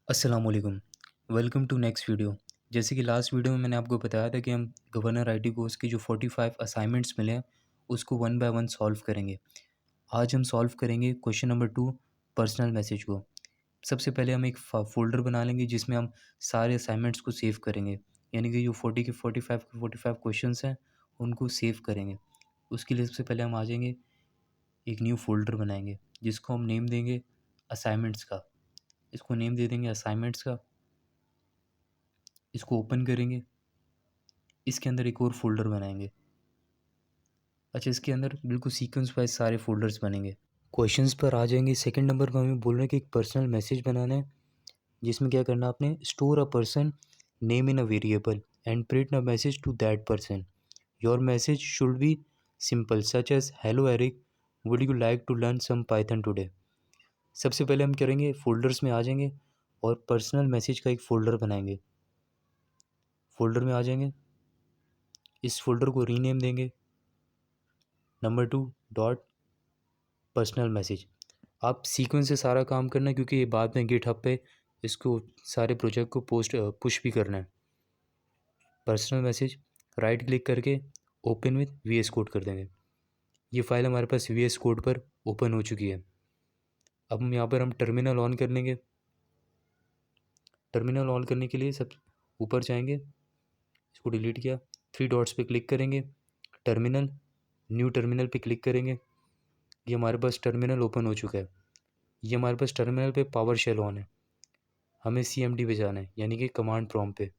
अस्सलामुअलैकुम। Welcome to next video. जैसे कि लास्ट वीडियो में मैंने आपको बताया था कि हम गवर्नर आईटी कोर्स की जो 45 असाइनमेंट्स मिले हैं उसको वन बाय वन सॉल्व करेंगे। आज हम सॉल्व करेंगे क्वेश्चन नंबर 2, पर्सनल मैसेज को। सबसे पहले हम एक फ़ोल्डर बना लेंगे जिसमें हम सारे असाइनमेंट्स को सेव करेंगे, यानी कि जो 45 क्वेश्चंस हैं उनको सेव करेंगे। उसके लिए सबसे पहले हम आ जाएंगे, एक न्यू फ़ोल्डर बनाएंगे जिसको हम नेम देंगे असाइनमेंट्स का। इसको नेम दे देंगे असाइनमेंट्स का। इसको ओपन करेंगे। इसके अंदर एक और फ़ोल्डर बनाएंगे। अच्छा, इसके अंदर बिल्कुल सीक्वेंस वाइज सारे फ़ोल्डर्स बनेंगे। क्वेश्चंस पर आ जाएंगे। सेकंड नंबर पर हमें बोल रहे हैं कि एक पर्सनल मैसेज बनाना है जिसमें क्या करना है आपने, store a person name in a variable and print a message to that person. Your message should be simple such as hello Eric, would you like to learn some Python today. सबसे पहले हम करेंगे folders में आ जाएंगे और personal message का एक folder बनाएंगे। फ़ोल्डर में आ जाएंगे, इस फ़ोल्डर को रीनेम देंगे नंबर 2 डॉट पर्सनल मैसेज। आप सीक्वेंस से सारा काम करना है क्योंकि ये बाद में गिटहब पे इसको सारे प्रोजेक्ट को पुश भी करना है। पर्सनल मैसेज राइट क्लिक करके ओपन विथ वीएस कोड कर देंगे। ये फाइल हमारे पास वीएस कोड पर ओपन हो चुकी है। अब हम यहाँ पर टर्मिनल ऑन कर लेंगे। टर्मिनल ऑन करने के लिए सब ऊपर जाएंगे, इसको डिलीट किया, 3 डॉट्स पे क्लिक करेंगे, टर्मिनल, न्यू टर्मिनल पे क्लिक करेंगे। ये हमारे पास टर्मिनल ओपन हो चुका है। ये हमारे पास टर्मिनल पे पावर शेल ऑन है। हमें CMD पे जाना है, यानी कि कमांड प्रॉम्प्ट पे।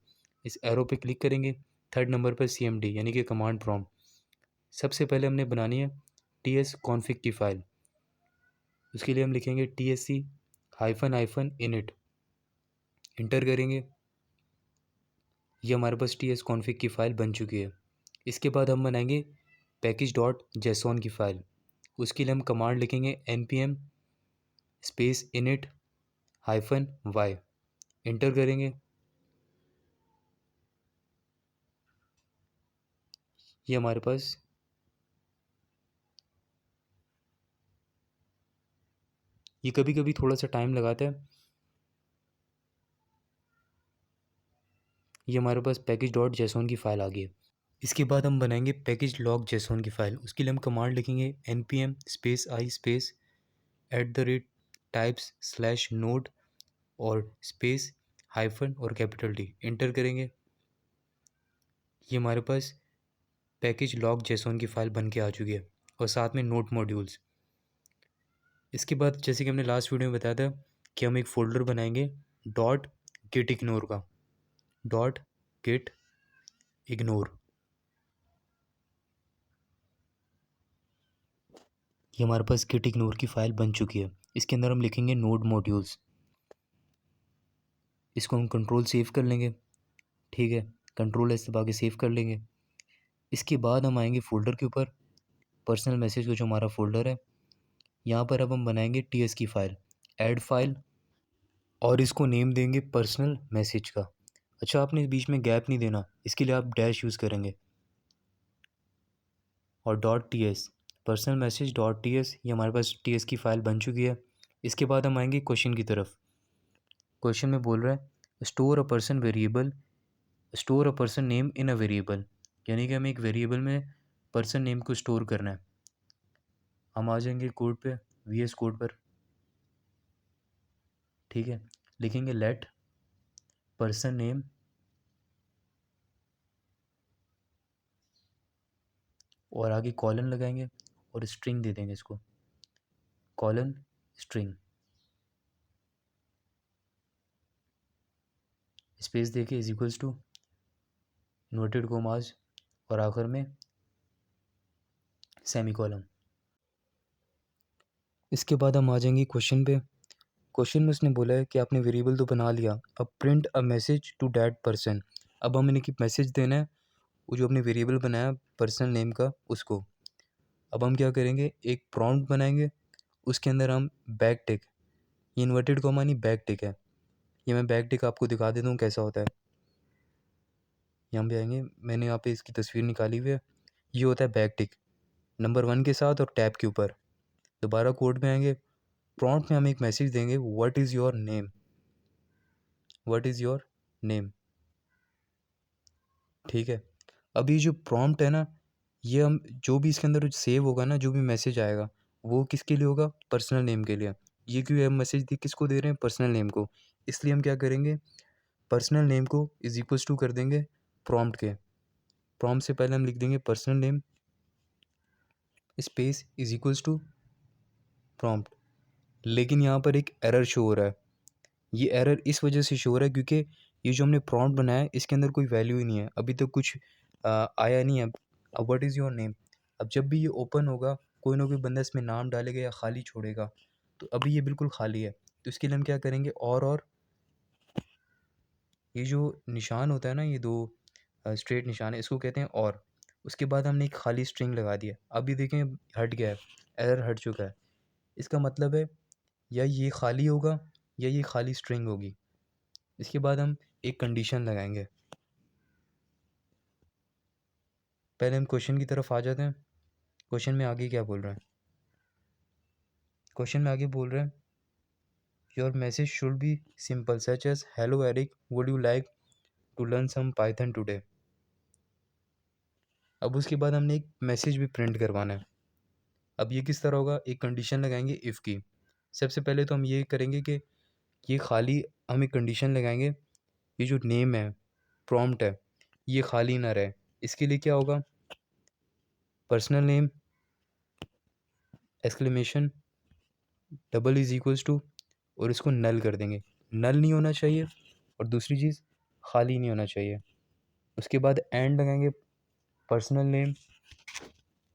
इस एरो पे क्लिक करेंगे, थर्ड नंबर पर CMD यानी कि कमांड प्रॉम्प्ट। सबसे पहले हमने बनानी है TS कॉन्फ़िग की फ़ाइल। उसके लिए हम लिखेंगे TSC हाइफन इनिट, इंटर करेंगे। ये हमारे पास TS कॉन्फ़िग की फ़ाइल बन चुकी है। इसके बाद हम बनाएंगे पैकेज डॉट जेसॉन की फ़ाइल। उसके लिए हम कमांड लिखेंगे npm space init hyphen Y, enter करेंगे। ये हमारे पास ये कभी कभी थोड़ा सा टाइम लगाता है। ये हमारे पास पैकेज डॉट जेसॉन की फ़ाइल आ गई है। इसके बाद हम बनाएंगे पैकेज लॉग जेसॉन की फ़ाइल। उसके लिए हम कमांड लिखेंगे npm space I space @types slash node और स्पेस हाइफन और कैपिटल टी, इंटर करेंगे। ये हमारे पास पैकेज लॉग जेसॉन की फ़ाइल बन के आ चुकी है और साथ में नोट मॉड्यूल्स। इसके बाद जैसे कि हमने लास्ट वीडियो में बताया था कि हम एक फ़ोल्डर बनाएंगे डॉट गिट इग्नोर का, डॉट गिट इग्नोर। ये हमारे पास गिट इग्नोर की फ़ाइल बन चुकी है। इसके अंदर हम लिखेंगे नोड मॉड्यूल्स। इसको हम कंट्रोल सेव कर लेंगे, ठीक है, कंट्रोल एस दबा के सेव कर लेंगे। इसके बाद हम आएंगे फ़ोल्डर के ऊपर, पर्सनल मैसेज का जो हमारा फ़ोल्डर है, यहाँ पर अब हम बनाएंगे TS की फ़ाइल, ऐड फाइल, और इसको नेम देंगे पर्सनल मैसेज का। अच्छा, आपने इस बीच में गैप नहीं देना, इसके लिए आप डैश यूज़ करेंगे और dot TS, personal message dot TS। ये हमारे पास TS की फ़ाइल बन चुकी है। इसके बाद हम आएंगे क्वेश्चन की तरफ। क्वेश्चन में बोल रहा है store a person variable, store a person name in a variable, यानी कि हमें एक वेरिएबल में पर्सन नेम को स्टोर करना है। हम आ जाएंगे कोड पे, VS कोड पर, ठीक है, लिखेंगे लेट पर्सन नेम और आगे कॉलन लगाएंगे और स्ट्रिंग दे देंगे इसको, कॉलन स्ट्रिंग, स्पेस देके is equals to inverted commas और आखिर में सेमी कॉलम। इसके बाद हम आ जाएंगे क्वेश्चन पे। क्वेश्चन में उसने बोला है कि आपने वेरिएबल तो बना लिया, अब print a message to that person. अब हमें एक मैसेज देना है वो जो हमने वेरिएबल बनाया पर्सन नेम का उसको। अब हम क्या करेंगे, एक प्रॉम्प्ट बनाएंगे, उसके अंदर हम बैक टिक, ये इन्वर्टेड कॉमा नहीं बैक टिक है, ये मैं बैक टिक आपको दिखा देता हूँ कैसा होता है। यहाँ पे आएंगे, मैंने यहाँ पे इसकी तस्वीर निकाली हुई है। ये होता है बैक टिक नंबर 1 के साथ और टैब के ऊपर। दोबारा कोड में आएंगे, प्रॉम्प्ट में हम एक मैसेज देंगे what is your name. What is your name. ठीक है, अब ये जो प्रॉम्प्ट है ना, ये हम जो भी इसके अंदर सेव होगा ना, जो भी मैसेज आएगा वो किसके लिए होगा, पर्सनल नेम के लिए। ये क्यों हम मैसेज किसको दे रहे हैं, पर्सनल नेम को। इसलिए हम क्या करेंगे, पर्सनल नेम को इज इक्वल्स टू कर देंगे प्रॉम्प्ट के। प्रॉम्प्ट से पहले हम लिख देंगे personal name space is equals to prompt. लेकिन यहाँ पर एक एरर शो हो रहा है। ये एरर इस वजह से शो हो रहा है क्योंकि ये जो हमने प्रॉम्प्ट बनाया है इसके अंदर कोई वैल्यू ही नहीं है, अभी तक कुछ आया नहीं है। अब व्हाट इज़ योर नेम, अब जब भी ये ओपन होगा कोई ना कोई बंदा इसमें नाम डालेगा या खाली छोड़ेगा, तो अभी ये बिल्कुल खाली है। तो इसके लिए हम क्या करेंगे, और ये जो निशान होता है ना, ये दो स्ट्रेट निशान है, इसको कहते हैं और। उसके बाद हमने एक खाली स्ट्रिंग लगा दिया। अभी देखें हट गया है, एरर हट चुका है। इसका मतलब है या ये खाली होगा या ये खाली स्ट्रिंग होगी। इसके बाद हम एक कंडीशन लगाएंगे। पहले हम क्वेश्चन की तरफ आ जाते हैं। क्वेश्चन में आगे क्या बोल रहे हैं, क्वेश्चन में आगे बोल रहे हैं your message should be simple such as hello Eric would you like to learn some Python today. अब उसके बाद हमने एक मैसेज भी प्रिंट करवाना है। अब ये किस तरह होगा, एक कंडीशन लगाएंगे इफ़ की। सबसे पहले तो हम ये करेंगे कि ये खाली, हम एक कंडीशन लगाएंगे ये जो नेम है, प्रॉम्प्ट है, ये खाली ना रहे। इसके लिए क्या होगा, personal name exclamation double is equals to, और इसको नल कर देंगे। नल नहीं होना चाहिए और दूसरी चीज़ खाली नहीं होना चाहिए। उसके बाद एंड लगाएंगे पर्सनल नेम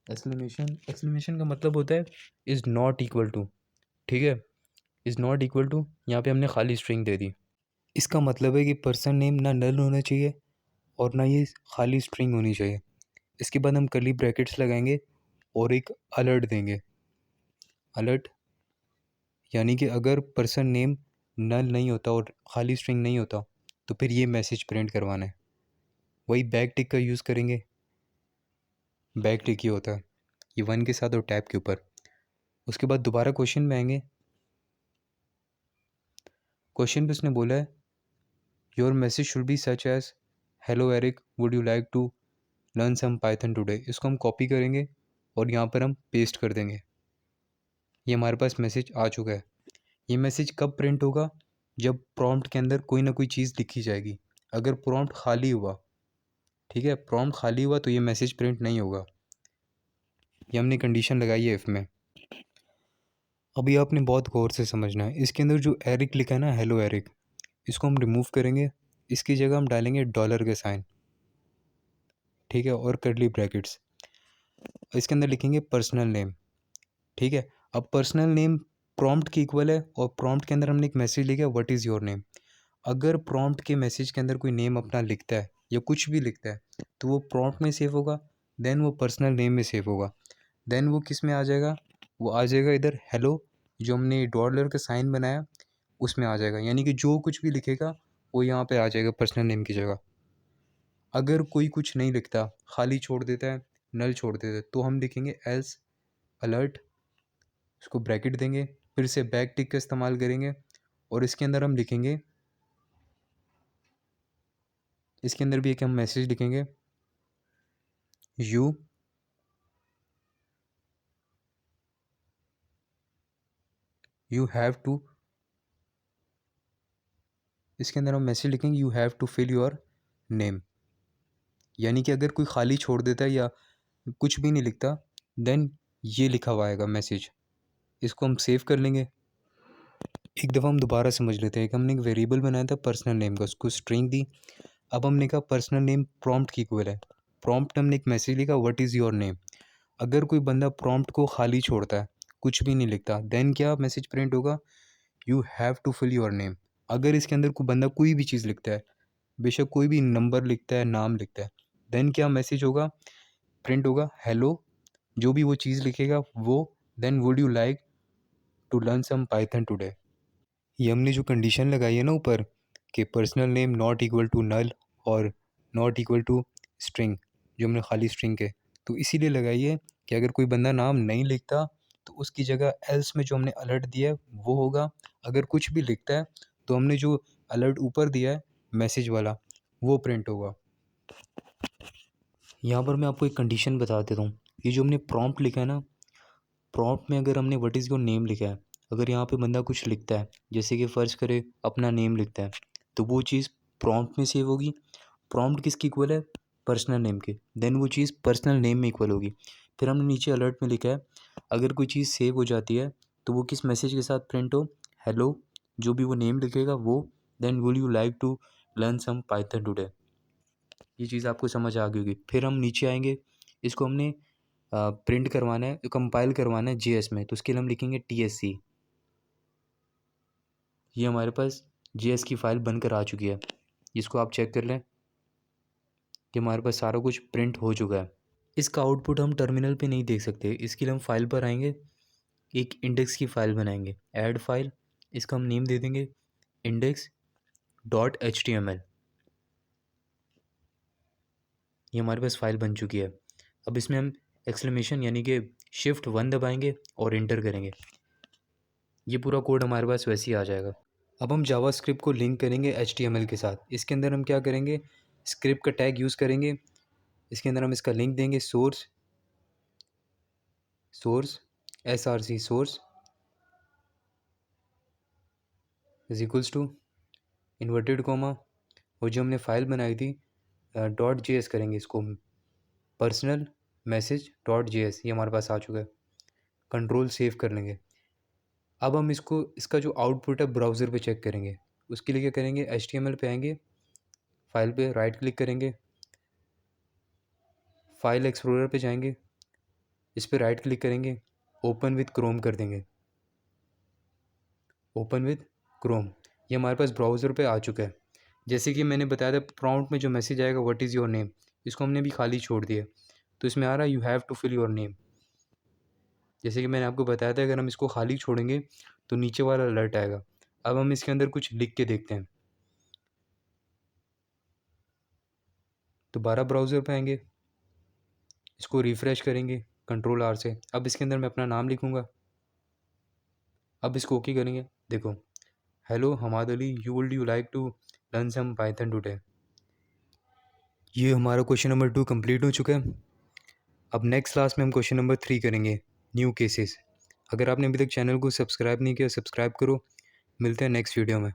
एक्सक्लेमेशन। एक्सक्लेमेशन का मतलब होता है इज़ नॉट इक्वल टू। ठीक है, इज़ नॉट इक्वल टू, यहाँ पे हमने खाली स्ट्रिंग दे दी। इसका मतलब है कि पर्सन नेम ना नल होना चाहिए और ना ये खाली स्ट्रिंग होनी चाहिए। इसके बाद हम कर्ली ब्रैकेट्स लगाएंगे और एक अलर्ट देंगे। अलर्ट यानी कि अगर पर्सन नेम नल नहीं होता और खाली स्ट्रिंग नहीं होता तो फिर ये मैसेज प्रिंट करवाना है। वही बैक टिक का यूज़ करेंगे। बैक टिक ही होता है ये वन के साथ और टैब के ऊपर। उसके बाद दोबारा क्वेश्चन में आएंगे। क्वेश्चन पे उसने बोला है your message should be such as hello Eric would you like to learn some Python today. इसको हम कॉपी करेंगे और यहाँ पर हम पेस्ट कर देंगे। ये हमारे पास मैसेज आ चुका है। ये मैसेज कब प्रिंट होगा, जब प्रॉम्प्ट के अंदर कोई ना कोई चीज़ लिखी जाएगी। अगर प्रॉम्प्ट खाली हुआ, ठीक है, प्रॉम्प्ट खाली हुआ तो ये मैसेज प्रिंट नहीं होगा। ये हमने कंडीशन लगाई है इफ़ में। अभी आपने बहुत गौर से समझना है। इसके अंदर जो एरिक लिखा है ना, हेलो एरिक, इसको हम रिमूव करेंगे। इसकी जगह हम डालेंगे डॉलर के साइन, ठीक है, और कर्ली ब्रैकेट्स। इसके अंदर लिखेंगे पर्सनल नेम। ठीक है, अब पर्सनल नेम प्रॉम्प्ट के इक्वल है और प्रॉम्प्ट के अंदर हमने एक मैसेज लिखा है व्हाट इज़ योर नेम। अगर प्रॉम्प्ट के मैसेज के अंदर कोई नेम अपना लिखता है या कुछ भी लिखता है तो वो प्रॉम्प्ट में सेव होगा, देन वो पर्सनल नेम में सेव होगा, देन वो किस में आ जाएगा, वो आ जाएगा इधर हेलो, जो हमने डॉलर का साइन बनाया उसमें आ जाएगा। यानी कि जो कुछ भी लिखेगा वो यहाँ पे आ जाएगा पर्सनल नेम की जगह। अगर कोई कुछ नहीं लिखता, खाली छोड़ देता है, नल छोड़ देता है, तो हम लिखेंगे एल्स अलर्ट, उसको ब्रैकेट देंगे, फिर से बैक टिक का इस्तेमाल करेंगे और इसके अंदर हम लिखेंगे, इसके अंदर भी एक हम मैसेज लिखेंगे यू यू हैव टू, इसके अंदर हम मैसेज लिखेंगे you have to fill your name. यानी कि अगर कोई खाली छोड़ देता है या कुछ भी नहीं लिखता, देन ये लिखा हुआ आएगा मैसेज। इसको हम सेव कर लेंगे। एक दफ़ा हम दोबारा समझ लेते हैं कि हमने एक वेरिएबल बनाया था पर्सनल नेम का, उसको स्ट्रिंग दी। अब हमने कहा पर्सनल नेम प्रॉम्प्ट की इक्वल है। प्रॉम्प्ट हमने एक मैसेज लिखा व्हाट इज़ योर नेम। अगर कोई बंदा प्रॉम्प्ट को खाली छोड़ता है, कुछ भी नहीं लिखता, देन क्या मैसेज प्रिंट होगा, you have to fill your name. अगर इसके अंदर कोई बंदा कोई भी चीज़ लिखता है, बेशक कोई भी नंबर लिखता है, नाम लिखता है, देन क्या मैसेज होगा, प्रिंट होगा हेलो, जो भी वो चीज़ लिखेगा वो, then would you like to learn some Python today. ये हमने जो कंडीशन लगाई है ना ऊपर कि personal name not equal to null और नॉट इक्वल टू स्ट्रिंग, जो हमने खाली स्ट्रिंग के, तो इसीलिए लगाई है कि अगर कोई बंदा नाम नहीं लिखता तो उसकी जगह एल्स में जो हमने अलर्ट दिया है वो होगा। अगर कुछ भी लिखता है तो हमने जो अलर्ट ऊपर दिया है मैसेज वाला वो प्रिंट होगा। यहाँ पर मैं आपको एक कंडीशन बता देता हूँ। ये जो हमने प्रॉम्प्ट लिखा है ना, प्रॉम्प्ट में अगर हमने व्हाट इज़ योर नेम लिखा है, अगर यहाँ पे बंदा कुछ लिखता है जैसे कि फ़र्ज़ करे अपना नेम लिखता है, तो वो चीज़ प्रॉम्प्ट में सेव होगी। प्रॉम्प्ट किसकी इक्वल है? पर्सनल नेम के। देन वो चीज़ पर्सनल नेम में इक्वल होगी। फिर हमने नीचे अलर्ट में लिखा है अगर कोई चीज़ सेव हो जाती है तो वो किस मैसेज के साथ प्रिंट हो? हेलो, जो भी वो नेम लिखेगा वो, then would you like to learn some Python today. ये चीज़ आपको समझ आ गई होगी। फिर हम नीचे आएंगे, इसको हमने प्रिंट करवाना है, कंपाइल करवाना है जेएस में, तो उसके लिए हम लिखेंगे टीएससी। ये हमारे पास जेएस की फ़ाइल बनकर आ चुकी है। इसको आप चेक कर लें कि हमारे पास सारा कुछ प्रिंट हो चुका है। इसका आउटपुट हम टर्मिनल पे नहीं देख सकते, इसके लिए हम फाइल पर आएंगे, एक इंडेक्स की फ़ाइल बनाएंगे, ऐड फाइल। इसका हम नेम दे देंगे index dot H T M L. ये हमारे पास फ़ाइल बन चुकी है। अब इसमें हम एक्सक्लेमेशन यानी कि Shift 1 दबाएंगे और इंटर करेंगे। ये पूरा कोड हमारे पास वैसे ही आ जाएगा। अब हम जावास्क्रिप्ट को लिंक करेंगे HTML के साथ। इसके अंदर हम क्या करेंगे, स्क्रिप्ट का टैग यूज़ करेंगे। इसके अंदर हम इसका लिंक देंगे source SRC source is equals to inverted comma, और जो हमने फ़ाइल बनाई थी .js करेंगे इसको पर्सनल मैसेज .js। ये हमारे पास आ चुका है। कंट्रोल सेव कर लेंगे। अब हम इसको, इसका जो आउटपुट है ब्राउज़र पे चेक करेंगे। उसके लिए क्या करेंगे, HTML पे आएंगे, फाइल पे राइट क्लिक करेंगे, फाइल एक्सप्लोरर पे जाएंगे, इस पर राइट क्लिक करेंगे, ओपन विद क्रोम कर देंगे, ओपन विद क्रोम। ये हमारे पास ब्राउज़र पे आ चुका है। जैसे कि मैंने बताया था प्रॉम्प्ट में जो मैसेज आएगा व्हाट इज़ योर नेम, इसको हमने भी खाली छोड़ दिया, तो इसमें आ रहा है you have to fill your name. जैसे कि मैंने आपको बताया था अगर हम इसको खाली छोड़ेंगे तो नीचे वाला अलर्ट आएगा। अब हम इसके अंदर कुछ लिख के देखते हैं। दोबारा ब्राउज़र पे आएंगे, इसको रिफ़्रेश करेंगे Ctrl+R से। अब इसके अंदर मैं अपना नाम लिखूँगा। अब इसको ओके करेंगे। देखो, hello Hammad Ali, you like to learn some Python today. ये हमारा क्वेश्चन नंबर 2 कंप्लीट हो चुका है। अब नेक्स्ट क्लास में हम क्वेश्चन नंबर 3 करेंगे, न्यू केसेस। अगर आपने अभी तक चैनल को सब्सक्राइब नहीं किया, सब्सक्राइब करो। मिलते हैं नेक्स्ट वीडियो में।